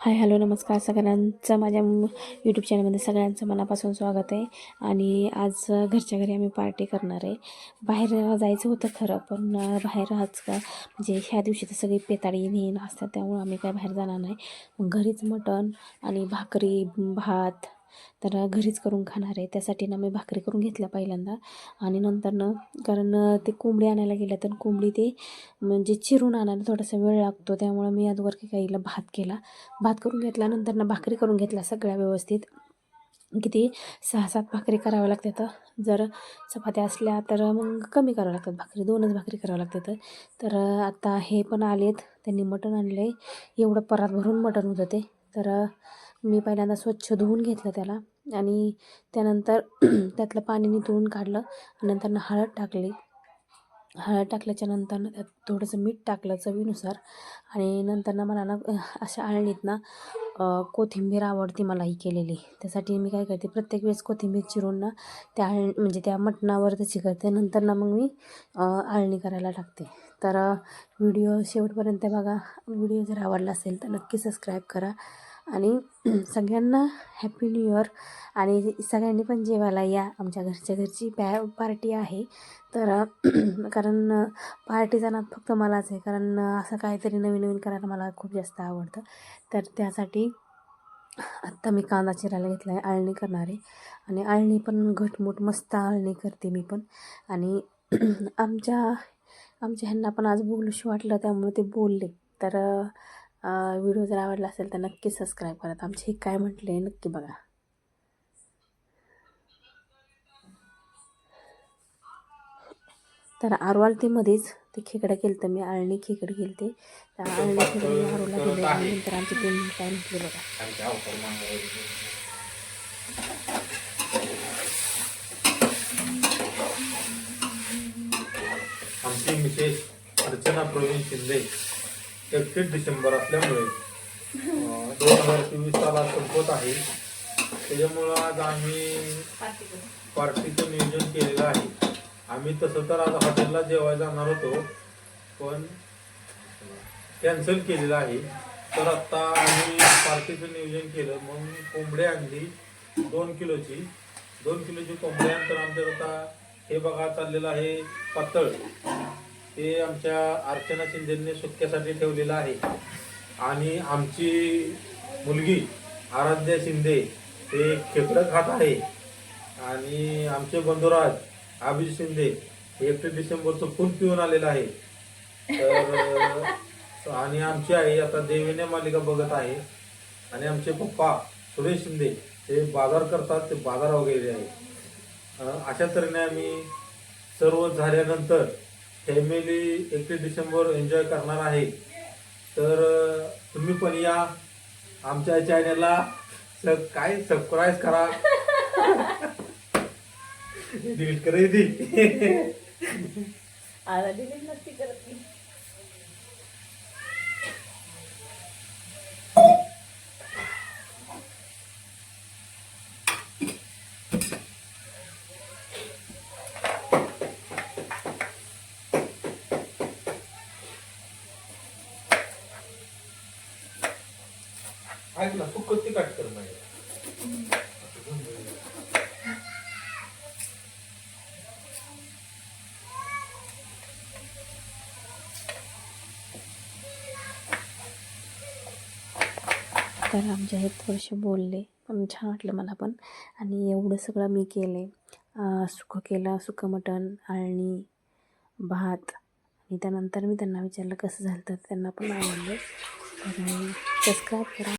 Hi hello नमस्कार सगळ्यांचं माझ्या यूट्यूब चॅनलमध्ये सगळ्यांचं मनापासून स्वागत आहे. आणि आज घरच्या घरी आम्ही पार्टी करणार आहे. बाहेर जायचं होतं खरं, पण बाहेर आज का म्हणजे ह्या दिवशी तर सगळी पेताळी नेईन असतात, त्यामुळं आम्ही काय बाहेर जाणार नाही. मग घरीच मटण आणि भाकरी भात तर घरीच करून खाणार आहे. त्यासाठी ना मी भाकरी करून घेतल्या पहिल्यांदा, आणि नंतर कारण ते कोंबडी आणायला गेलं तर कोंबडी ते म्हणजे चिरून आणायला थोडासा वेळ लागतो, त्यामुळं मी आजवर काहीला भात केला. भात करून घेतल्यानंतर ना भाकरी करून घेतल्या सगळ्या व्यवस्थित. किती 6-7 भाकरी कराव्या लागतात. जर चपात्या असल्या तर मग कमी करावं लागतात भाकरी, 2च भाकरी कराव्या लागतात. तर आता हे पण आलेत, त्यांनी मटण आणलं आहे. एवढं परात भरून मटण होतं ते. तर मी पहिल्यांदा स्वच्छ धुवून घेतलं त्याला, आणि त्यानंतर त्यातलं पाणी निथळून काढलं. नंतर हळद टाकली. हळद टाकल्याच्या नंतर त्यात थोडंसं मीठ टाकलं चवीनुसार. आणि नंतर मला अशा आळणीत कोथिंबीर आवडते मला ही केलेली. त्यासाठी मी काय करते, प्रत्येक वेळेस कोथिंबीर चिरून त्या म्हणजे त्या मटणावर तशी करते. नंतर मग मी आळणी करायला टाकते. तर व्हिडिओ शेवटपर्यंत बघा. व्हिडिओ जर आवडला असेल तर नक्की सबस्क्राईब करा. आणि सगळ्यांना हॅपी न्यू इयर. आणि सगळ्यांनी पण जेवायला या, आमच्या घरच्या घरची पार्टी आहे. तर कारण पार्टीचा नाद फक्त मलाच आहे, कारण असं काहीतरी नवीन नवीन करायला मला खूप जास्त आवडतं. तर त्यासाठी आत्ता मी कांदा चिरायला घेतला आहे, आळणी करणार आहे. आणि आळणी पण घटमुट मस्त आळणी करते मी पण. आणि आमच्या ह्यांना पण आज बोलूशी वाटलं, त्यामुळे ते बोलले. तर व्हिडिओ जर आवडला असेल तर नक्की सबस्क्राईब करा. आमचे हे काय म्हटले नक्की बघा. तर आरवालतीमध्येच ते खेकडं केलं तर मी आळणी खेकडं केली ते. त्या आळणी खेकडं मी आरोला दिले, आणि नंतर आमचे ते काय म्हटले बघा. आमची मिसेस अर्चना प्रवीण शिंदे 31 डिसेंबर असल्यामुळे 2024 साला संपत आहे, त्याच्यामुळं आज आम्ही पार्टीचं नियोजन केलेलं आहे. आम्ही तसं तर आज हॉटेलला जेवायला जाणार होतो, पण कॅन्सल केलेलं आहे. तर आत्ता आम्ही पार्टीचं नियोजन केलं. मग कोंबडी आणली 2 किलोची. 2 किलोची कोंबडी आणतर आमच्यात आता हे बघा चाललेलं आहे पातळ. ते आमच्या अर्चना शिंदेने सुक्यासाठी ठेवलेलं आहे. आणि आमची मुलगी आराध्या शिंदे ते खेकडं खात आहे. आणि आमचे बंधुराज अभिजित शिंदे 31 डिसेंबरचं फुल पिऊन आलेलं आहे. तर आणि आमची आई आता देवीने मालिका बघत आहे. आणि आमचे पप्पा सुरेश शिंदे ते बाजार करतात, ते बाजार वगैरे आहे. अशा तऱ्हेने आम्ही सर्व झाल्यानंतर फॅमिली 31 डिसेंबर एन्जॉय करणार आहे. तर तुम्ही पण या आमच्या चॅनलला. काय सबस्क्राईब करा. डिलीट करायची आता डिलीट नक्की करत नाही. ऐक ना, तू कधी कट कर नाही. तर आमच्या हे थोडेसे बोलले, पण छान वाटलं मला पण. आणि एवढं सगळं मी केले. सुकं केलं, सुकं मटण, आळणी, भात. आणि त्यानंतर मी त्यांना विचारलं कसं झालं, तर त्यांना पण आवडलं. तर सबस्क्राईब करा.